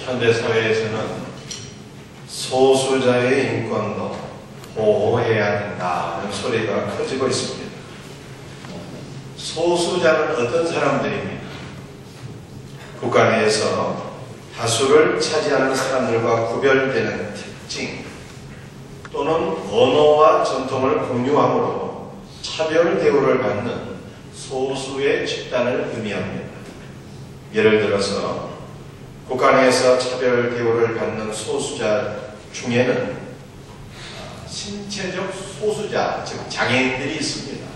현대사회에서는 소수자의 인권도 보호해야 된다는 소리가 커지고 있습니다. 소수자는 어떤 사람들입니까? 국가 내에서 다수를 차지하는 사람들과 구별되는 특징 또는 언어와 전통을 공유함으로 차별 대우를 받는 소수의 집단을 의미합니다. 예를 들어서 국가 내에서 차별 대우를 받는 소수자 중에는 신체적 소수자, 즉 장애인들이 있습니다.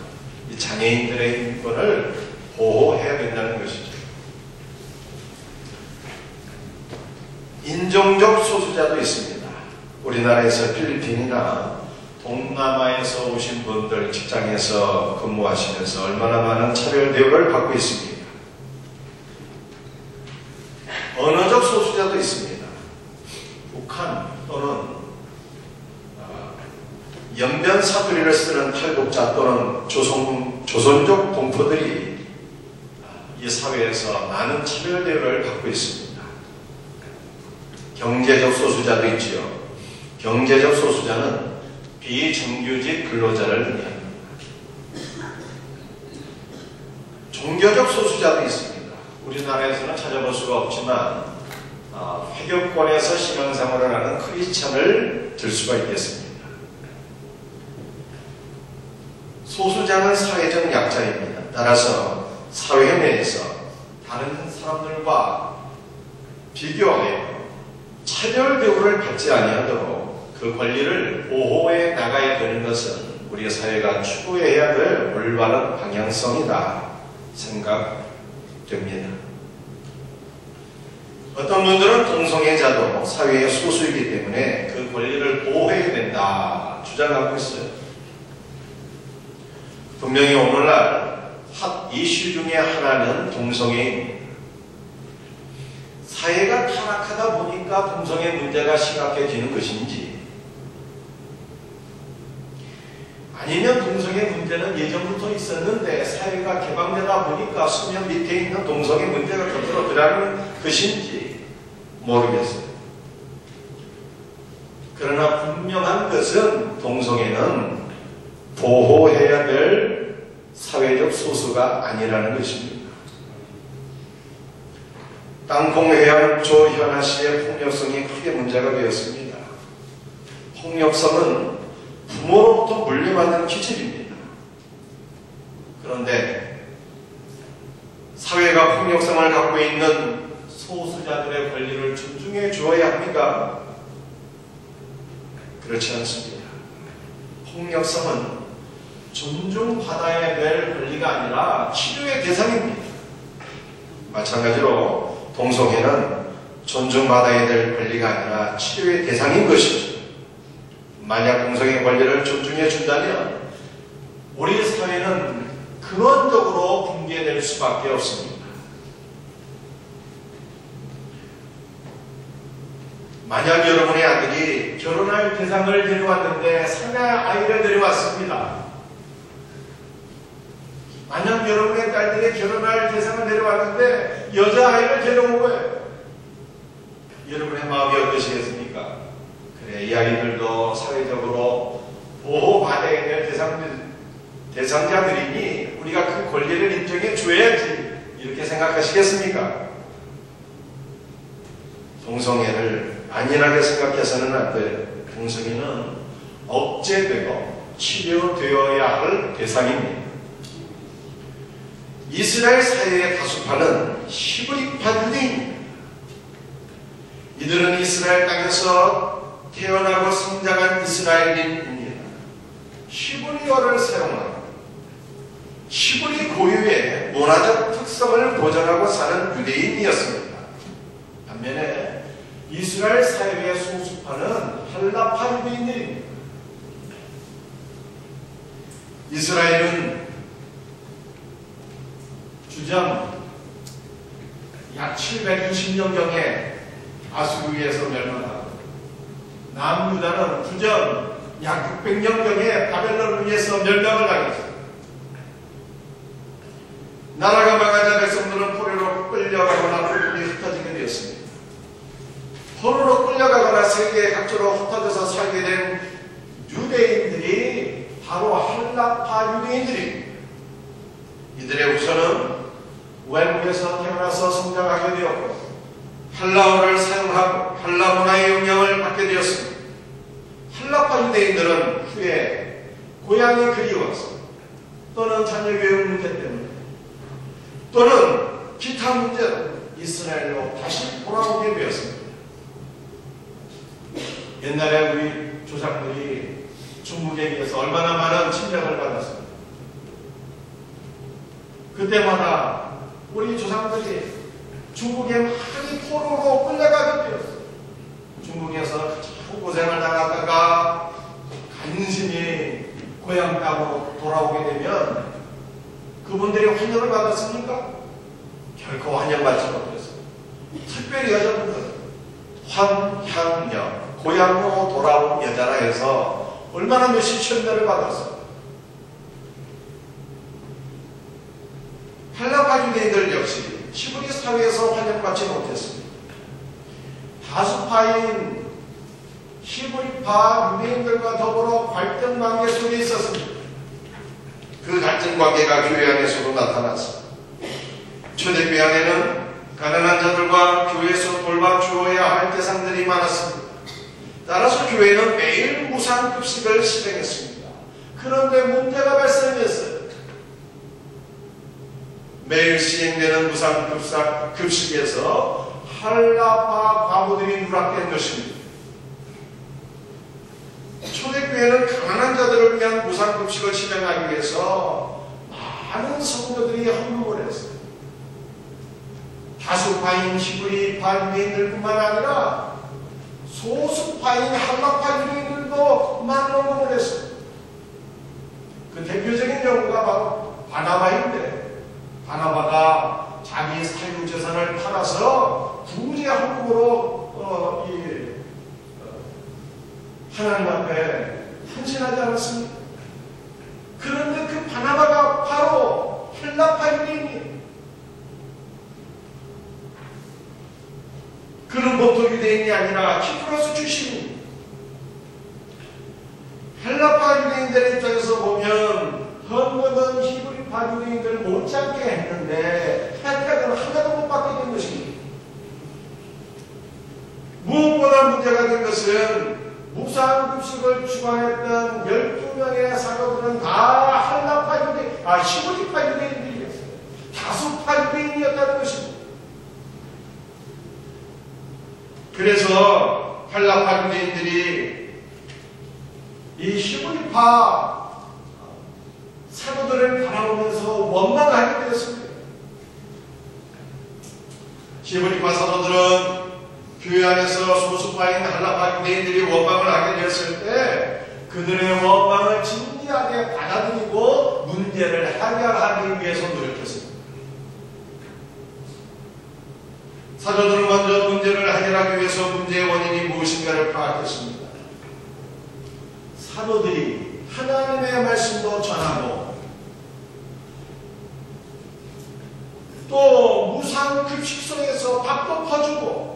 이 장애인들의 인권을 보호해야 된다는 것이죠. 인종적 소수자도 있습니다. 우리나라에서 필리핀이나 동남아에서 오신 분들 직장에서 근무하시면서 얼마나 많은 차별 대우를 받고 있습니다. 언어적 소수자도 있습니다. 북한 또는 연변 사투리를 쓰는 탈북자 또는 조선족 동포들이 이 사회에서 많은 차별 대우를 받고 있습니다. 경제적 소수자도 있지요. 경제적 소수자는 비정규직 근로자를 의미합니다. 종교적 소수자도 있습니다. 우리나라에서는 찾아볼 수가 없지만 회교권에서 신앙생활을 하는 크리스찬을 들 수가 있겠습니다. 소수자는 사회적 약자입니다. 따라서 사회 내에서 다른 사람들과 비교하여 차별 대우를 받지 아니하도록 그 권리를 보호해 나가야 되는 것은 우리 사회가 추구해야 될 올바른 방향성이다 생각됩니다. 어떤 분들은 동성애자도 사회의 소수이기 때문에 그 권리를 보호해야 된다 주장하고 있어요. 분명히 오늘날 핫 이슈 중에 하나는 동성애입니다. 사회가 타락하다 보니까 동성애 문제가 심각해지는 것인지 아니면 동성애 문제는 예전부터 있었는데 사회가 개방되다 보니까 수면 밑에 있는 동성애 문제가 겉으로 드러나는 것인지 모르겠어요. 그러나 분명한 것은 동성애는 보호해야 될 사회적 소수가 아니라는 것입니다. 땅콩 회원 조현아 씨의 폭력성이 크게 문제가 되었습니다. 폭력성은 부모로부터 물려받는 기질입니다. 그런데 사회가 폭력성을 갖고 있는 소수자들의 권리를 존중해 주어야 합니까? 그렇지 않습니다. 폭력성은 존중받아야 될 권리가 아니라 치료의 대상입니다. 마찬가지로 동성애는 존중받아야 될 권리가 아니라 치료의 대상인 것이죠. 만약 동성애 권리를 존중해 준다면 우리 사회는 근원적으로 붕괴될 수밖에 없습니다. 만약 여러분의 아들이 결혼할 대상을 데려왔는데 사내 아이를 데려왔습니다. 만약 여러분의 딸들이 결혼할 대상을 데려왔는데 여자아이를 데려온 거예요. 여러분의 마음이 어떠시겠습니까? 그래, 이 아이들도 사회적으로 보호받아야 될 대상자들이니 우리가 그 권리를 인정해 줘야지 이렇게 생각하시겠습니까? 동성애를 안일하게 생각해서는 안 돼요. 동성애는 억제되고 치료되어야 할 대상입니다. 이스라엘 사회의 다수파는 히브리파 유대인입니다. 이들은 이스라엘 땅에서 태어나고 성장한 이스라엘인입니다. 히브리어를 사용하고 히브리 고유의 문화적 특성을 보존하고 사는 유대인이었습니다. 반면에 이스라엘 사회의 소수파는 헬라파 유대인들입니다. 이스라엘은 주전 약 720년경에 아수르에서 멸망하고 남유다는 주전 약 600년경에 바벨론에 의해서 멸망을 당했습니다. 나라가 망하자 백성들은 포로로 끌려가거나 뿔뿔이 흩어지게 되었습니다. 세계 각지로 흩어져서 살게 된 유대인들이 바로 한라파 유대인들입니다. 이들의 후손은 외국에서 태어나서 성장하게 되었고 한라어를 사용하고 한라 문화의 영향을 받게 되었습니다. 한라파 유대인들은 후에 고향이 그리워서 또는 자녀 교육 문제 때문에 또는 기타 문제로 이스라엘로 다시 돌아오게 되었습니다. 옛날에 우리 조상들이 중국에 의해서 얼마나 많은 침략을 받았습니다. 그때마다 우리 조상들이 중국에 많이 포로로 끌려가게 되었어요. 중국에서 참 고생을 당하다가 간신히 고향 땅으로 돌아오게 되면 그분들이 환영을 받았습니까? 결코 환영받지 못했어요. 특별히 여자분들 환향녀, 고향으로 돌아온 여자라 해서 얼마나 몇십 천대를 받았어요. 한라파 유대인들 역시 히브리 사회에서 환영받지 못했습니다. 다수파인 히브리파 유대인들과 더불어 갈등 관계 속에 있었습니다. 그 갈등 관계가 교회 안에서도 나타났습니다. 초대교회 안에는 가난한 자들과 교회에서 돌봐주어야 할 대상들이 많았습니다. 따라서 교회는 매일 무상급식을 실행했습니다. 그런데 문제가 발생했어요. 매일 시행되는 무상급식에서 한라파 과부들이 누락된 것입니다. 초대교회는 가난한 자들을 위한 무상급식을 실행하기 위해서 많은 성도들이 헌금을 했어요. 다수파인 히브리파 유대인들뿐만 아니라 소수파인 한라파 유대인들도 많은 헌금을 했어요. 그 대표적인 경우가 바로 바나바인데, 바나바가 자기 사유재산을 팔아서 부재 헌금으로 하나님 앞에 헌신하지 않았습니까? 그런데 그 바나바가 바로 한라파 유대인이에요. 그는 보통 유대인이 아니라 키프로스 출신입니다. 한라파 유대인들의 입장에서 보면 헌금은 히브리파 유대인들 못지않게 했는데 혜택은 하나도 못 받게 된 것입니다. 무엇보다 문제가 된 것은 무상급식을 주관했던 12명의 사도들은 다 한라파 유대인, 히브리파 유대인들이었어요. 다수파 유대인이었다는 것입니다. 그래서 한라파 유대인들이 이 히브리파 사도들을 바라보면서 원망하게 되었습니다. 히브리파 사도들은 교회 안에서 소수파인 한라파 유대인들이 원망을 하게 되었을 때 그들의 원망을 진지하게 받아들이고 문제를 해결하기 위해서 노력했습니다. 사도들은 먼저 문제를 해결하기 위해서 문제의 원인이 무엇인가를 파악했습니다. 사도들이 하나님의 말씀도 전하고 또 무상급식소에서 밥도 퍼주고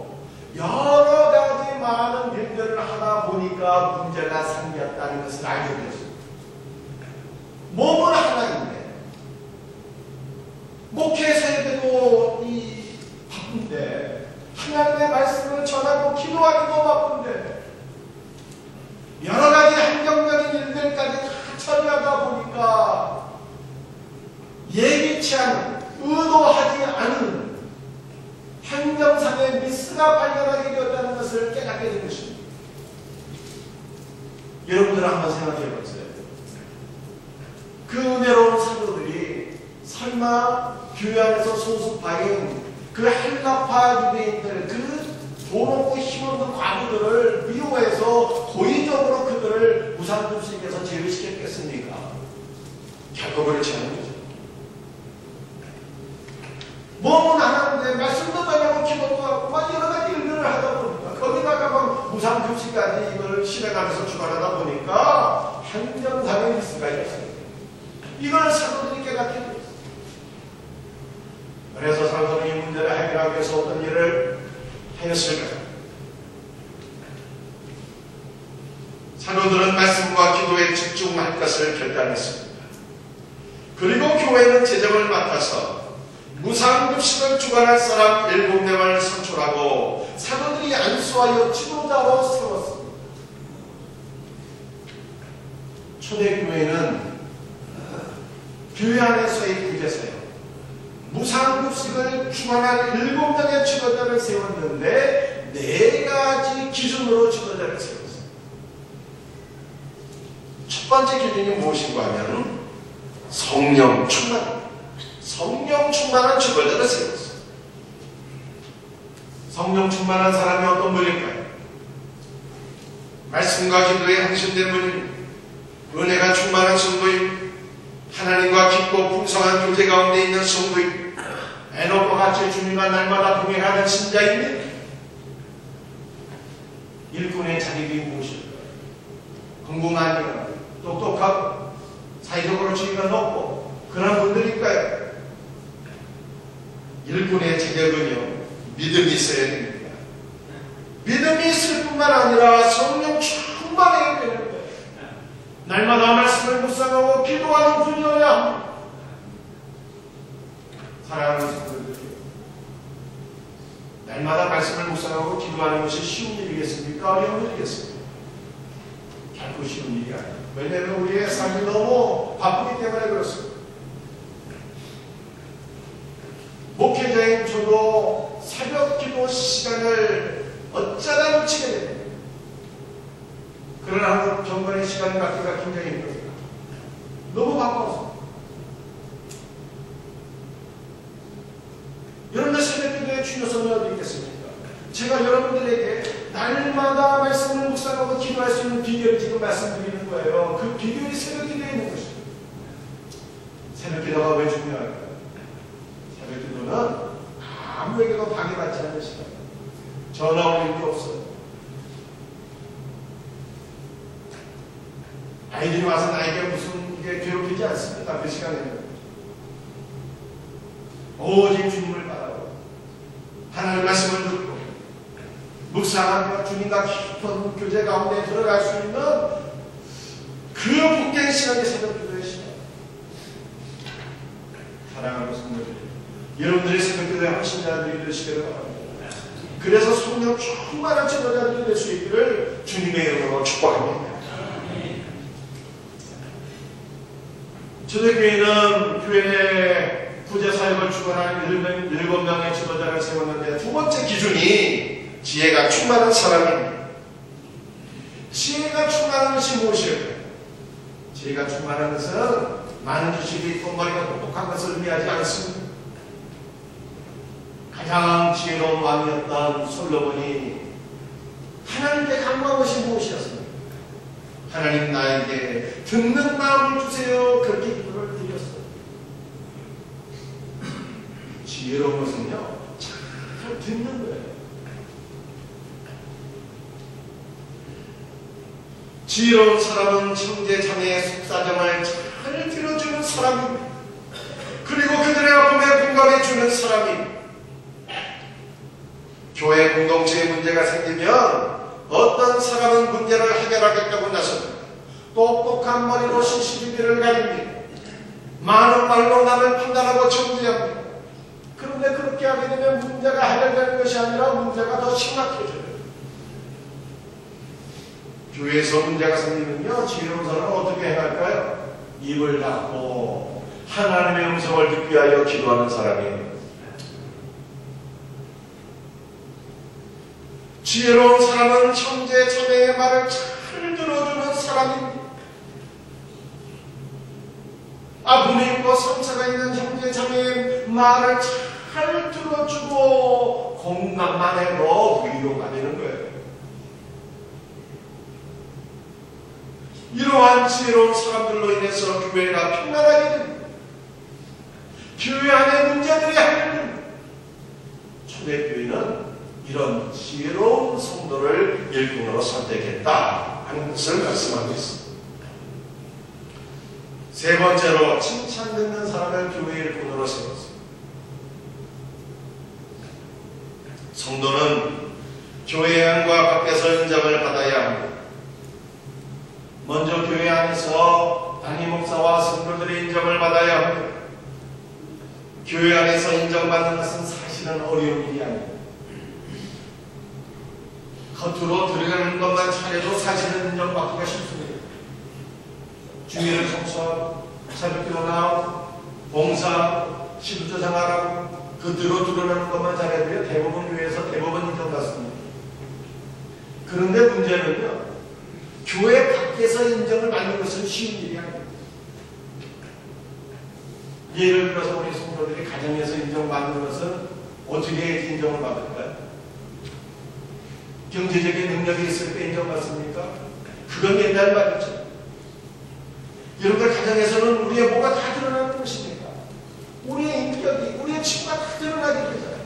여러 가지 많은 일들을 하다 보니까 문제가 생겼다는 것을 알게 되었습니다. 몸은 하나인데 목회 세대도 바쁜데 하나님의 말씀을 전하고 기도하기도 바쁜데 여러 가지 환경적인 일들까지 다 처리하다 보니까 예기치 않은 의도하지 않은 행정상의 미스가 발견하게 되었다는 것을 깨닫게 된 것입니다. 여러분들 한번 생각해 보세요. 그 은혜로운 사도들이 설마 교회 안에서 소수파인 그 한라파 유대인들, 그 돈 없고 힘없는 과부들을 미워해서 고의적으로 그들을 무상급식에서 제외시켰겠습니까? 결코 그렇지 않은 거죠. 몸은 안 하는데 말씀도 전하고 기도도 하고 막 여러 가지 일들을 하다 보니까 거기다가 막 무상급식까지 이걸 실행하면서 주관하다 보니까 행정상의 미스가 있었습니다. 이걸 사도들이 깨닫게 됐어요. 그래서 사도들이 이 문제를 해결하기 위해서 어떤 일을 하였을까요? 사도들은 말씀과 기도에 집중할 것을 결단했습니다. 그리고 교회는 재정을 맡아서 무상급식을 주관할 사람 7명을 선출하고 사도들이 안수하여 지도자로 세웠습니다. 초대교회는 교회 안에서의 구제사역, 무상급식을 주관할 7명의 지도자를 세웠는데 4가지 기준으로 지도자를 세웠습니다. 첫 번째 기준이 무엇인가 하면 성령 충만한 지도자를 세웠습니다. 성령 충만한 사람이 어떤 분일까요? 말씀과 기도에 헌신된 분입니다. 은혜가 충만한 성도입니다. 하나님과 깊고 풍성한 교제 가운데 있는 성도입니다. 에녹과 같이 주님과 날마다 동행하는 신자입니다. 일꾼의 자격이 무엇일까요? 공부만이고 똑똑하고 사회적으로 지위가 높고 그런 분들일까요? 일꾼의 자격은요, 믿음이 있어야 됩니다. 믿음이 있을 뿐만 아니라 성령 충만해야 되는 거예요. 날마다 말씀을 묵상하고 기도하는 분이어야 합니다. 사랑하는 성도들, 날마다 말씀을 묵상하고 기도하는 것이 쉬운 일이겠습니까? 어려운 일이겠습니까? 결코 쉬운 일이 아니에요. 왜냐하면 우리의 삶이 너무 바쁘기 때문에 그렇습니다. 목회자인 저도 새벽 기도 시간을 어쩌다 놓치게 됩니다. 그러나 한국 정권의 시간을 갖기가 굉장히 힘듭니다. 너무 바빠서. 여러분들 새벽 기도에 주요성이 어디 있겠습니까? 제가 여러분들에게 날마다 말씀을 묵상하고 기도할 수 있는 비결을 지금 말씀드리는 거예요. 그 비결이 새벽 기도에 있는 것입니다. 새벽 기도가 왜 중요할까요? 새벽 기도는 아무에게도 방해받지 않는 시간입니다. 전화 올 일도 없어요. 아이들이 와서 나에게 무슨 게 괴롭히지 않습니다. 그 시간에는 오직 주님을 바라고 하나님의 말씀을 듣고 묵상하며 주님과 깊은 교제 가운데 들어갈 수 있는 그 복된 시간이 새벽 기도의 시간. 사랑하는 성도들, 여러분들의 새벽 기도에 헌신자들이 되시기를 바랍니다. 그래서 성령 충만한 지도자들이 될 수 있기를 주님의 이름으로 축복합니다. 초대교회는 교회 구제사역을 주관하는 7명의 지도자를 세웠는데 두 번째 기준이 지혜가 충만한 사람입니다. 지혜가 충만한 것이 무엇일까요? 지혜가 충만한 것은 많은 지식이 있고 머리가 똑똑한 것을 의미하지 않습니다. 가장 지혜로운 왕이었던 솔로몬이 하나님께 간구한 것이 무엇이었습니까? 하나님 나에게 듣는 마음을 주세요. 그렇게 기도를 드렸어요. 지혜로운 것은요, 잘 듣는 거예요. 지혜로운 사람은 형제 자매의 속사정을 잘 들어주는 사람입니다. 그리고 그들의 아픔에 공감해주는 사람입니다. 교회 공동체에 문제가 생기면 어떤 사람은 문제를 해결하겠다고 나섭니다. 똑똑한 머리로 시시비비를 가립니다. 많은 말로 남을 판단하고 정죄합니다. 그런데 그렇게 하게 되면 문제가 해결되는 것이 아니라 문제가 더 심각해져요. 교회에서 문제가 생기면요, 지혜로운 사람은 어떻게 행할까요? 입을 닫고 하나님의 음성을 듣기 위하여 기도하는 사람이에요. 지혜로운 사람은 형제 자매의 말을 잘 들어주는 사람입니다. 아픔이 있고 상처가 있는 형제 자매의 말을 잘 들어주고 공감만 해도 위로가 되는 거예요. 이러한 지혜로운 사람들로 인해서 교회가 평안하게 됩니다. 교회 안에 문제들이 해결됩니다. 초대교회는 이런 지혜로운 성도를 일꾼으로 선택했다 하는 것을 말씀하고 있습니다. 세 번째로 칭찬 듣는 사람을 교회 일꾼으로 세웠습니다. 성도는 교회 안과 밖에서 인정을 받아야 합니다. 먼저 교회 안에서 담임 목사와 성도들의 인정을 받아야 합니다. 교회 안에서 인정받는 것은 사실은 어려운 일이 아닙니다. 겉으로 드러내는 것만 잘해도 사실은 인정받기가 쉽습니다. 주일을 성수하고 새벽기도 나오고 봉사하고 시부조 생활하고 겉으로 드러내는 것만 잘해도요 대부분 교회에서 대부분 인정받습니다. 그런데 문제는요 교회 밖에서 인정을 받는 것은 쉬운 일이 아닙니다. 예를 들어서 우리 성도들이 가정에서 인정받는 것은 어떻게 인정을 받을까요? 경제적인 능력이 있을 때 인정받습니까? 그건 옛날 말이죠. 여러분들 가정에서는 우리의 뭐가 다 드러나는 것입니까? 우리의 인격이, 우리의 친구가 다 드러나게 되잖아요.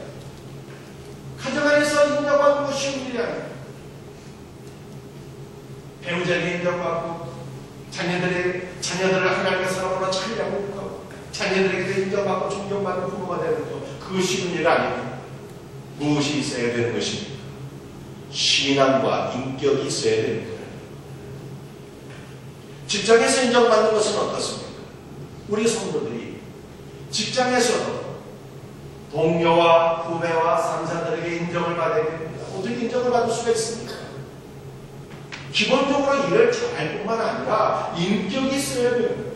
가정 안에서 인정받는 것이 쉬운 일이 아닙니다. 배우자에게 인정받고 자녀들을 하나님의 사람으로 찬양하고 자녀들에게도 인정받고 존경받는 부모가 되는 것 그것이 쉬운 일 아닙니다. 무엇이 있어야 되는 것입니까? 신앙과 인격이 있어야 되는 거예요. 직장에서 인정받는 것은 어떻습니까? 우리 성도들이 직장에서도 동료와 후배와 상사들에게 인정을 받아야 됩니다. 어떻게 인정을 받을 수가 있습니까? 기본적으로 일을 잘할 뿐만 아니라 인격이 있어야 됩니다.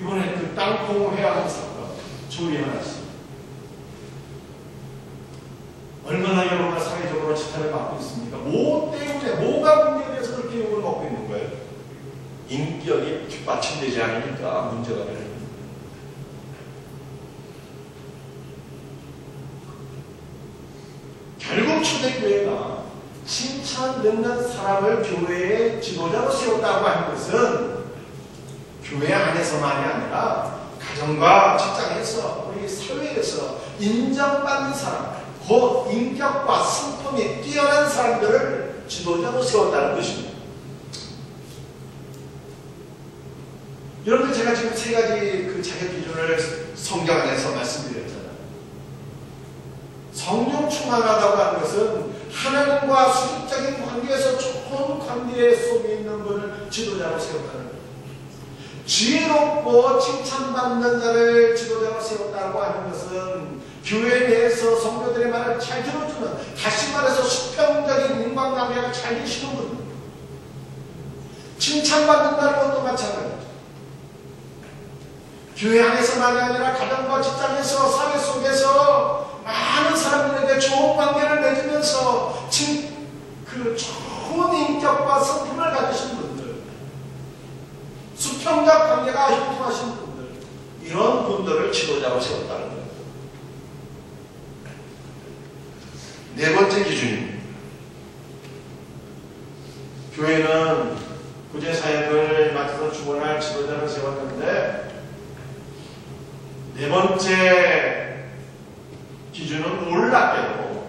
이번에 그 땅콩 회항 사건 조리 하나 있습니다. 얼마나 여러분가 사회적으로 지탄을 받고 있습니까? 뭐 때문에, 뭐가 문제에 대해서 그렇게 욕을 먹고 있는 거예요? 인격이 뒷받침되지 않으니까 문제가 되는 거예요. 결국 초대교회가 칭찬 듣는 사람을 교회의 지도자로 세웠다고 하는 것은 교회 안에서만이 아니라 가정과 직장에서 우리 사회에서 인정받는 사람, 곧 인격과 성품이 뛰어난 사람들을 지도자로 세웠다는 것입니다. 여러분들 제가 지금 세 가지 그 자격 기준을 성경 안에서 말씀드렸잖아요. 성령 충만하다고 하는 것은 하나님과 수직적인 관계에서 좋은 관계에 속에 있는 분을 지도자로 세웠다는 거예요. 지혜롭고 칭찬받는 자를 지도자로 세웠다고 하는 것은 교회 내에서 성도들의 말을 잘 들어주는, 다시 말해서 수평적인 인간관계가 잘 되시는 분, 칭찬받는다는 것도 마찬가지죠. 교회 안에서만이 아니라 가정과 직장에서 사회 속에서 많은 사람들에게 좋은 관계를 맺으면서 그 좋은 인격과 성품을 가지신 분들, 수평적 관계가 형통하신 분들, 이런 분들을 지도자로 세웠다는 거예요. 네 번째 기준입니다. 교회는 구제사역을 맡아서 주관할 지도자를 세웠는데, 네 번째 기준은 놀랍게도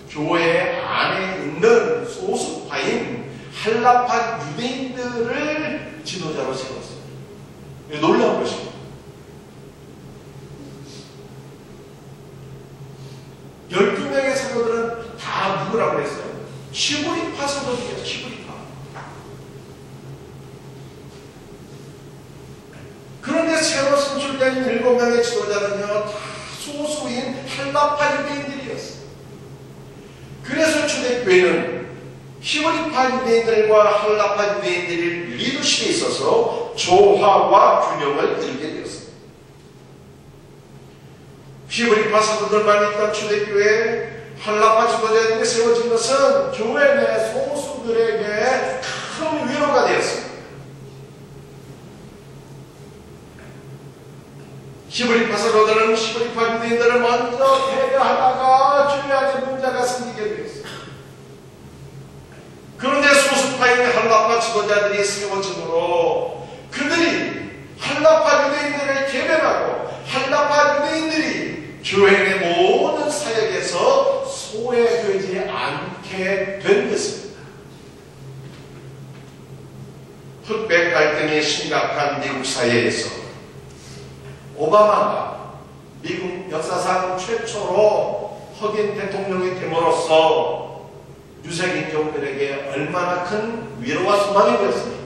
교회 안에 있는 소수파인 한라파 유대인들을 지도자로 세웠어요. 놀라운 것입니다. 12명의 사도들은 다 누구라고 했어요? 히브리파 사도들이에요. 히브리파. 그런데 새로 선출된 7명의 지도자는요, 다 소수인 한라파 유대인들이었어요. 그래서 초대교회는 히브리파 유대인들과 한라파 유대인들의 리더십에 있어서 조화와 균형을 이루게 되었습니다. 히브리파 사도들만 있던 초대교회, 한라파 지도자들이 세워진 것은 교회 내 소수들에게 큰 위로가 되었습니다. 히브리파 사도들은 히브리파 유대인들을 먼저 배려하다가 교회 안에 문제가 생기게 되었습니다. 그런데 소수파인 한라파 지도자들이 세워짐으로 그들이 한라파 유대인들을 대변하고 한라파 유대인들이 교회 내 모든 사역에서 소외되지 않게 된 것입니다. 흑백 갈등이 심각한 미국 사회에서 오바마가 미국 역사상 최초로 흑인 대통령이 됨으로써 유색인종들에게 얼마나 큰 위로와 소망이 되었습니까?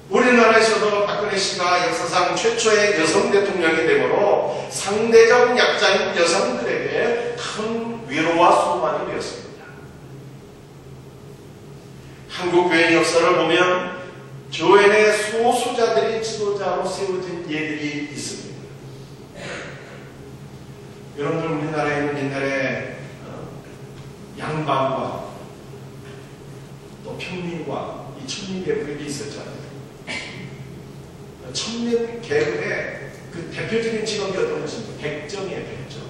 우리나라에서도 박근혜 씨가 역사상 최초의 여성 대통령이 되므로 상대적 약자인 여성들에게 큰 위로와 소망이 되었습니다. 한국 교회 역사를 보면 교회 내 소수자들이 지도자로 세워진 예들이 있습니다. 여러분들 우리나라에는 옛날에 양반과 또 평민과 이 천민계급이 있었잖아요. 천민계급의 그 대표적인 직업이 어떤 것입니까? 백정이에요, 백정.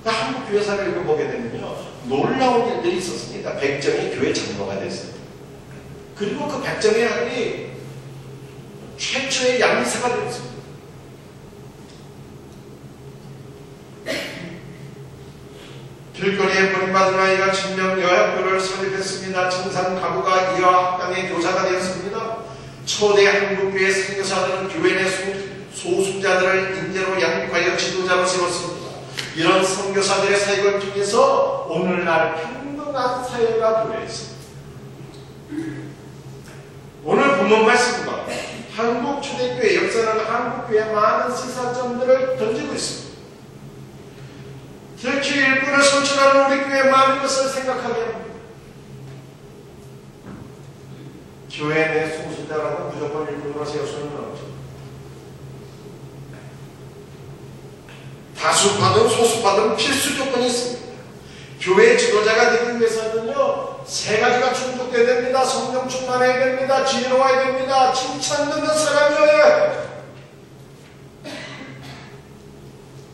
한국 교회사를 읽어보게 되면요, 놀라운 일들이 있었습니다. 백정이 교회 장로가 됐어요. 그리고 그 백정의 아들이 최초의 양사가 되었습니다. 길거리에 버림받은 아이가 청년 여학교를 설립했습니다. 청산 가구가 이화 학당의 교사가 되었습니다. 초대 한국교회 선교사들은 교회 내 소수자들을 인재로 양육하여 지도자로 세웠습니다. 이런 선교사들의 사역을 통해서 오늘날 평등한 사회가 되어 있습니다. 오늘 본문 말씀과 한국 초대교회 역사는 한국교회의 많은 시사점들을 던지고 있습니다. 특히 일꾼을 선출하는 우리 교회의 많은 것을 생각하게 합니다. 교회 내 소수자라고 무조건 일꾼으로 세울 수는 없죠. 다수파든 소수파든 필수 조건이 있습니다. 교회 지도자가 되기 위해서는요, 세 가지가 충족돼야 됩니다. 성령 충만해야 됩니다. 지혜로워야 됩니다. 칭찬 듣는 사람이어야 해요.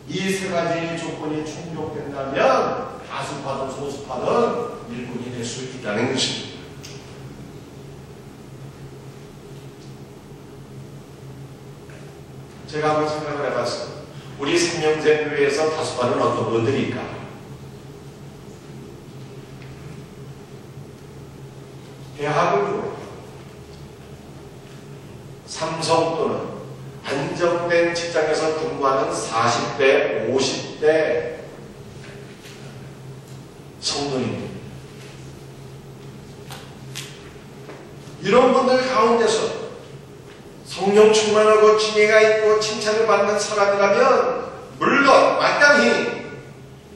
이 세 가지 조건이 충족된다면 다수파든 소수파든 일꾼이 될 수 있다는 것입니다. 제가 한번 생각을 해봤습니다. 우리 생명샘교회에서 다수파는 어떤 분들일까? 대학을 졸업하고 삼성 또는 안정된 직장에서 근무하는 40대, 50대 성도님들, 이런 분들 가운데서 성령 충만하고 지혜가 있고 칭찬을 받는 사람이라면 물론 마땅히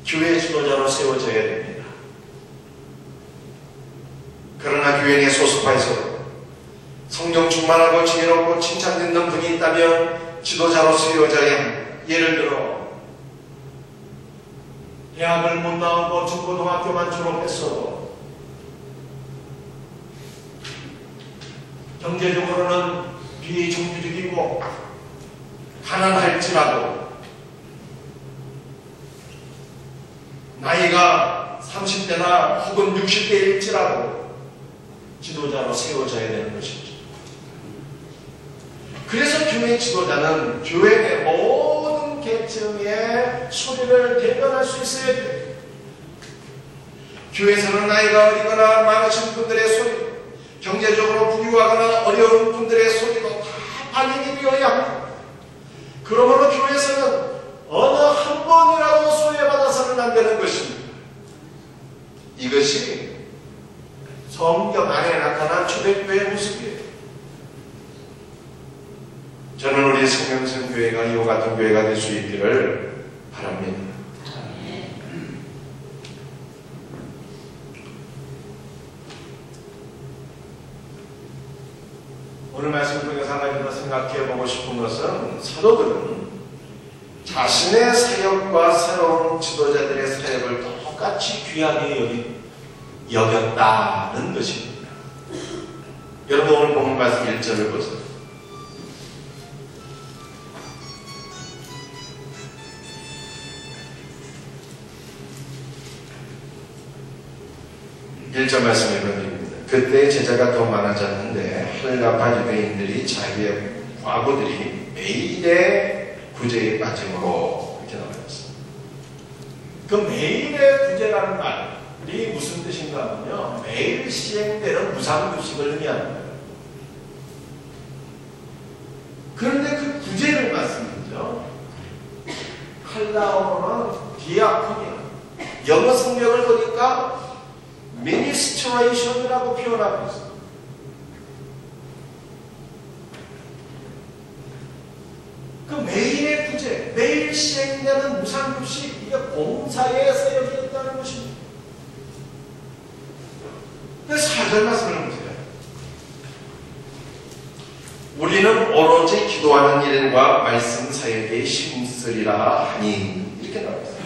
교회 지도자로 세워져야 됩니다. 그러나 교회 내 소수파에서 성령 충만하고 지혜롭고 칭찬 듣는 분이 있다면 지도자로 세워져야 합니다. 예를 들어 대학을 못 나오고 중고등학교만 졸업했어도 경제적으로는 비정규직이고 가난할지라도 나이가 30대나 혹은 60대일지라도 지도자로 세워져야 되는 것이죠. 그래서 교회 지도자는 교회 내 모든 계층의 소리를 대변할 수 있어야 돼요. 교회에서는 나이가 어리거나 많으신 분들의 소리, 경제적으로 부유하거나 어려운 분들의 소리도 다 반영이 되어야 합니다. 그러므로 교회에서는 어느 한 번이라도 소외받아서는 안 되는 것입니다. 이것이 성경 안에 나타난 초대교회의 모습이에요. 저는 우리 성령성교회가 이와 같은 교회가 될 수 있기를 바랍니다. 오늘 말씀 통해서 한 가지 더 생각해보고 싶은 것은 사도들은 자신의 사역과 새로운 지도자들의 사역을 똑같이 귀하게 여겼다는 것입니다. 여러분 오늘 본문 말씀 1절을 보세요. 1절 말씀에 이런 얘기입니다. 그때 제자가 더 많아졌는데 헬라파 유대인들이 자기의 과부들이 매일의 구제에 빠짐으로 이렇게 나와 있습니다. 그 매일의 구제라는 말이 무슨 뜻인가 하면요, 매일 시행되는 무상급식을 의미하는 거예요. 그런데 그 구제를 말씀드리죠. 헬라어로는 디아코니아, 영어 성경을 보니까 ministration이라고 표현하고 있어요. 그 매일의 구제, 매일 시행되는 무상급식, 이게 봉사의 사역이 있다는 것입니다. 그래서 4절 말씀을 보세요. 우리는 오로지 기도하는 일과 말씀 사역에 힘쓰리라 하니, 이렇게 나와 있어요.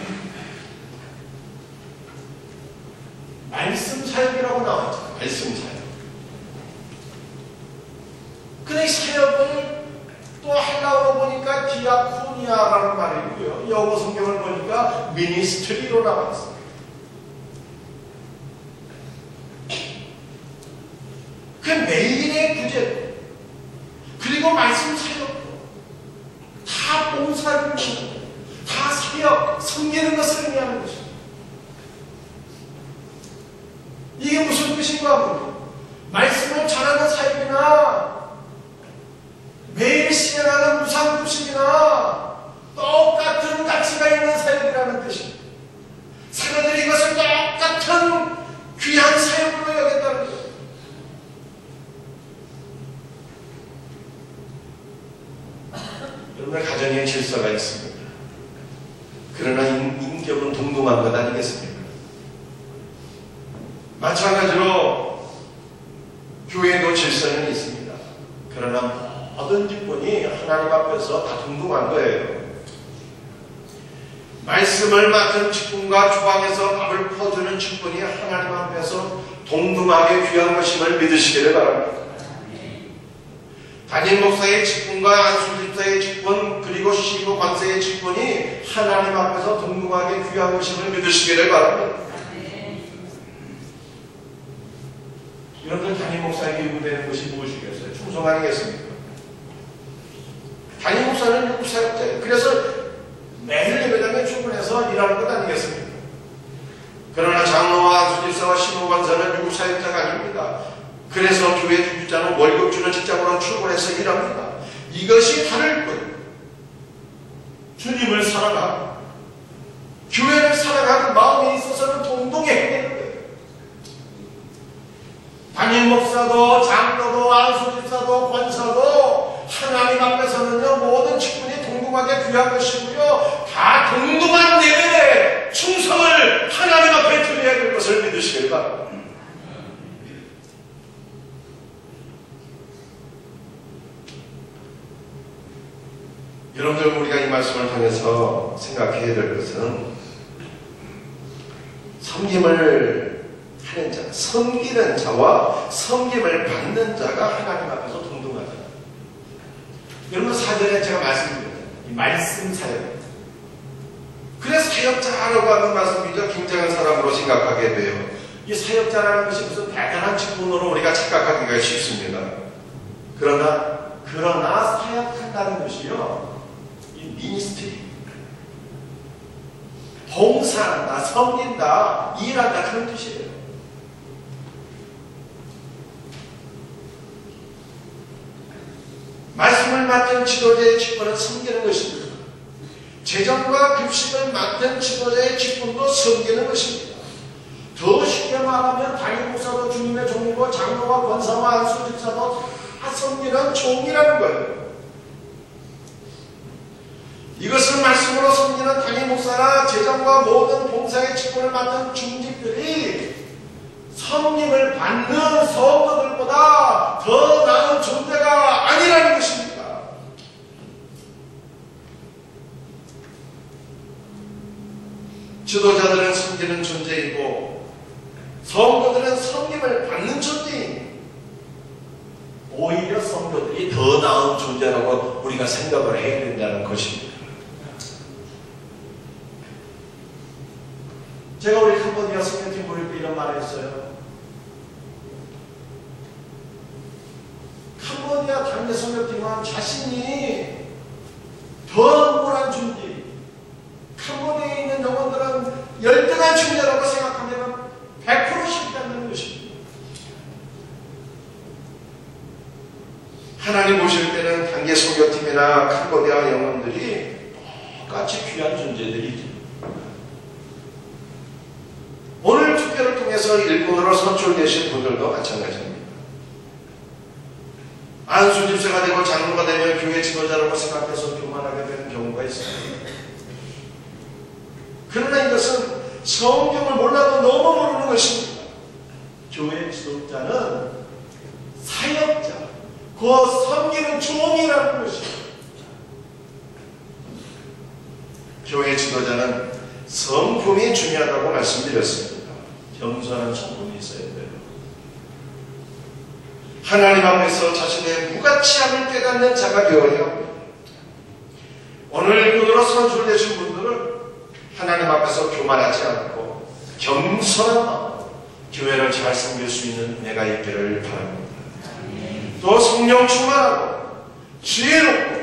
말씀 사역이라고 나와 있잖아요. 말씀 사역. 근데 이 사역을 또 헬라어로 보니까 디아코니아라는 말이고요. 영어 성경을 보니까 미니스트리로 나와 있어요. 그 매일의 구제, 그리고 말씀 사역도 다 봉사를 하고 다 사역, 섬기는 것을 의미하는 것입니다. 이게 무슨 뜻인가 하면 말씀을 전하는 사역이나 매일 시행하는 무상급식이나 똑같은 가치가 있는 사역이라는 뜻입니다. 사람들이 이것을 똑같은 귀한 사역으로 여겼다는 것입니다. 여러분의 가정에 질서가 있습니다. 그러나 인격은 동등한 것 아니겠습니까? 마찬가지로 교회도 질서는 있습니다. 그러나 모든 직분이 하나님 앞에서 다 동등한 거예요. 말씀을 맡은 직분과 주방에서 밥을 퍼주는 직분이 하나님 앞에서 동등하게 귀한 것임을 믿으시기를 바랍니다. 담임 목사의 직분과 안수집사의 직분, 그리고 시부 관세의 직분이 하나님 앞에서 동등하게 귀한 것임을 믿으시기를 바랍니다. 여러분들 담임 목사에게 요구되는 것이 무엇이겠어요? 충성 아니겠습니까? 담임 목사는 요구 사역자예요. 그래서 매일 예배당에 출근해서 일하는 것 아니겠습니까? 그러나 장로와 안수집사와 시부 관사는 요구 사역자가 아닙니다. 그래서 교회 주주자는 월급 주는 직장으로 출근해서 일합니다. 이것이 다를 뿐. 주님을 사랑하고 교회를 사랑하는 마음에 있어서는 동동해야 되는 거예요. 담임 목사도 장로도 안수집사도 권사도 하나님 앞에서는요 모든 직분이 동등하게 귀한 것이고요 다 동등한 레벨의 충성을 하나님 앞에 드려야 될 것을 믿으시길 바랍니다. 여러분들 우리가 이 말씀을 통해서 생각해야 될 것은 섬김을 하는 자, 섬기는 자와 섬김을 받는 자가 하나님 앞에서 동등하다. 여러분 4절에 제가 말씀드렸잖아요. 이 말씀 사역. 그래서 사역자라고 하는 말씀이죠. 굉장한 사람으로 생각하게 돼요. 이 사역자라는 것이 무슨 대단한 직분으로 우리가 착각하기가 쉽습니다. 그러나 사역한다는 것이요. 미니스트리, 봉사한다, 섬긴다, 일한다 그런 뜻이에요. 말씀을 맡은 지도자의 직분은 섬기는 것입니다. 재정과 급식을 맡은 지도자의 직분도 섬기는 것입니다. 더 쉽게 말하면 담임 목사도 주님의 종이고 장로와 권사와 안수집사도 다 섬기는 종이라는 거예요. 이것을 말씀으로 섬기는 담임 목사나 재정과 모든 봉사의 직분을 맡은 중직들이 섬김을 받는 성도들보다 더 나은 존재가 아니라는 것입니다. 지도자들은 섬기는 존재이고 성도들은 섬김을 받는 존재입니다. 오히려 성도들이 더 나은 존재라고 우리가 생각을 해야 된다는 것입니다. 제가 우리 캄보디아 성경팀 모일 때 이런 말을 했어요. 캄보디아 당대 성경팀은 자신이 더 억울한 존재, 캄보디아에 있는 영혼들은 열등한 존재라고 생각하면 100% 실패하는 것입니다. 하나님 보실 때는 당대 성교팀이나 캄보디아 영혼들이 똑같이 귀한 존재들이죠. 앞에서 일꾼으로 선출되신 분들도 마찬가지입니다. 안수 집사가 되고 장로가 되면 교회 지도자라고 생각해서 교만하게 되는 경우가 있어요. 그러나 이것은 성경을 몰라도 너무 모르는 것입니다. 교회 지도자는 사역자, 그 섬기는 종이라는 것입니다. 교회 지도자는 성품이 중요하다고 말씀드렸습니다. 겸손한 성품이 있어야 돼요. 하나님 앞에서 자신의 무가치함을 깨닫는 자가 되어야 합니다. 오늘 일꾼으로 선출되신 분들은 하나님 앞에서 교만하지 않고 겸손한 마음으로 교회를 잘 섬길 수 있는 은혜가 있기를 바랍니다. 또 성령 충만하고 지혜롭고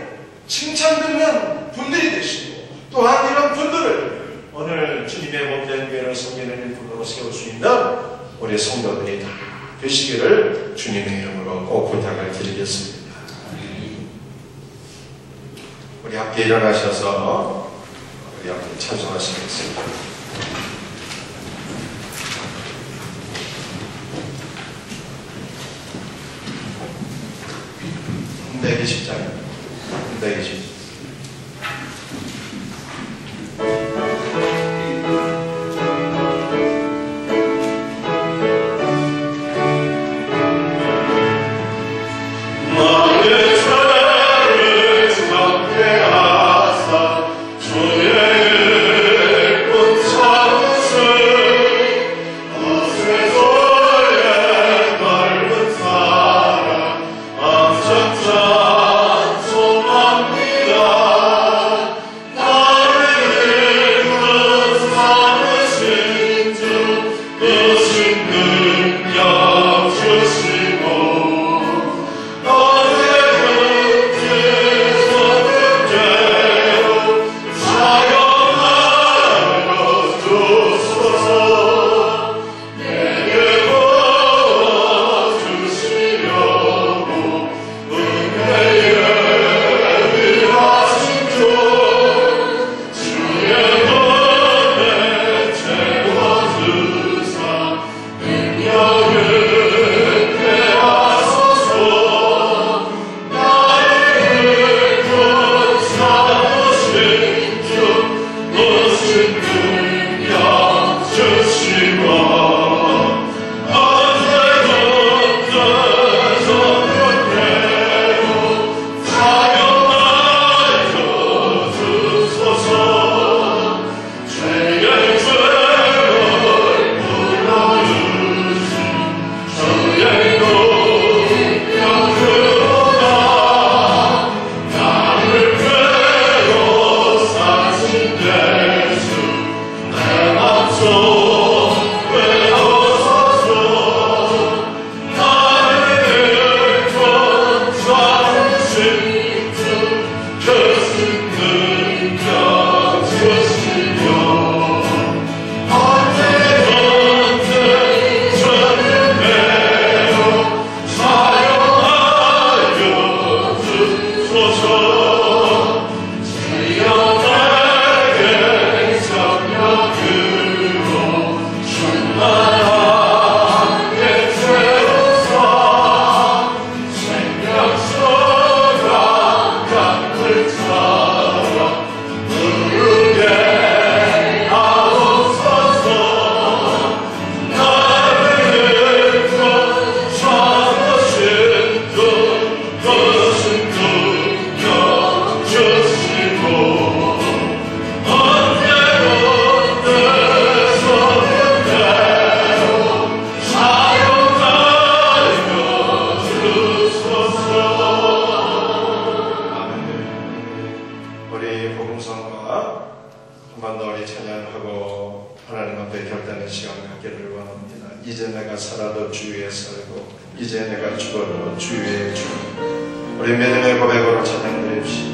칭찬 듣는 분들이 되시고, 또한 이런 분들을 오늘 주님의 몸된 교회를 섬기는 일꾼으로 세울 수 있는 우리 성도들이 다 되시기를 주님의 이름으로 꼭 부탁을 드리겠습니다. 우리 함께 일어나셔서 우리 함께 찬송하시겠습니다. 120장입니다. 120장. 이제 내가 살아도 주 위에 살고 이제 내가 죽어도 주 위에 죽어. 우리 믿음의 고백으로 찬양드립시다.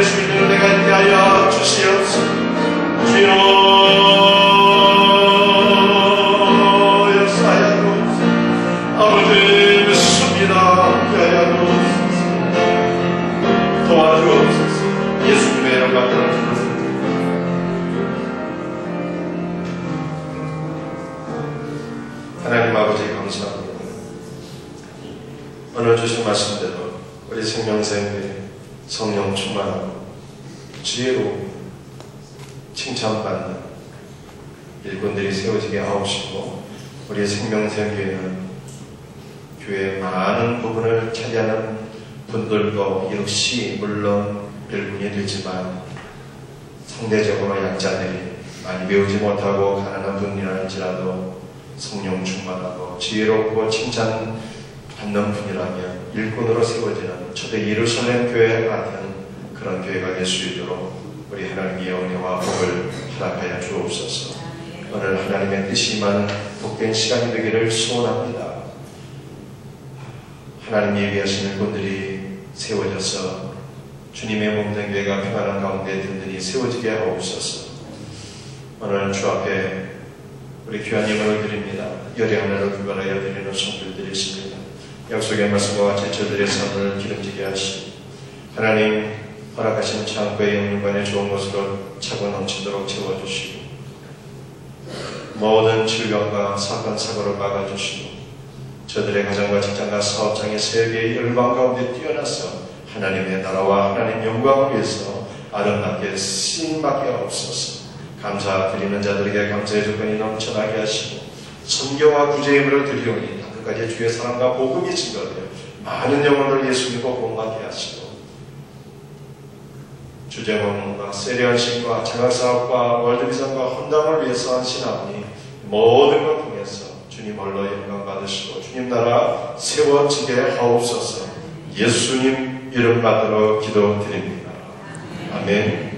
수 있는 은혜가 있게 하여 주시옵소서. 주여 지혜로 칭찬받는 일꾼들이 세워지게 하옵시고, 우리의 생명샘교회는 교회의 많은 부분을 차지하는 분들도 역시 물론 일꾼이 되지만 상대적으로 약자들이 많이 배우지 못하고 가난한 분이랄지라도 성령 충만하고 지혜롭고 칭찬받는 분이라면 일꾼으로 세워지는 초대 예루살렘 교회 같은 그런 교회가 될 수 있도록 우리 하나님의 은혜와 복을 허락하여 주옵소서. 오늘 하나님의 뜻이 임하는 복된 시간이 되기를 소원합니다. 하나님 예비하신 일꾼들이 세워져서 주님의 몸된 교회가 평안한 가운데 든든히 세워지게 하옵소서. 오늘 주 앞에 우리 귀하님을 드립니다. 열의 하나를 구별하여 드리는 손들 드리십니다. 약속의 말씀과 같이 저들의 삶을 기름지게 하시고 하나님 허락하신 창고의 영육간의 좋은 것으로 차고 넘치도록 채워주시고 모든 질병과 사건 사고를 막아주시고 저들의 가정과 직장과 사업장의 세계의 열방 가운데 뛰어나서 하나님의 나라와 하나님 영광을 위해서 아름답게 쓰임받게 하옵소서. 감사드리는 자들에게 감사의 조건이 넘쳐나게 하시고 선교와 구제의 힘을 드리오니 끝까지 주의 사랑과 복음이 증거되어 많은 영혼을 예수 믿고 구원받게 하시고 주재원과 세례안식과 장학사업과 월드비전과 헌당을 위해서 헌신하오니 모든 것 통해서 주님 홀로 영광 받으시고 주님 나라 세워지게 하옵소서. 예수님 이름 받들어 기도드립니다. 아멘.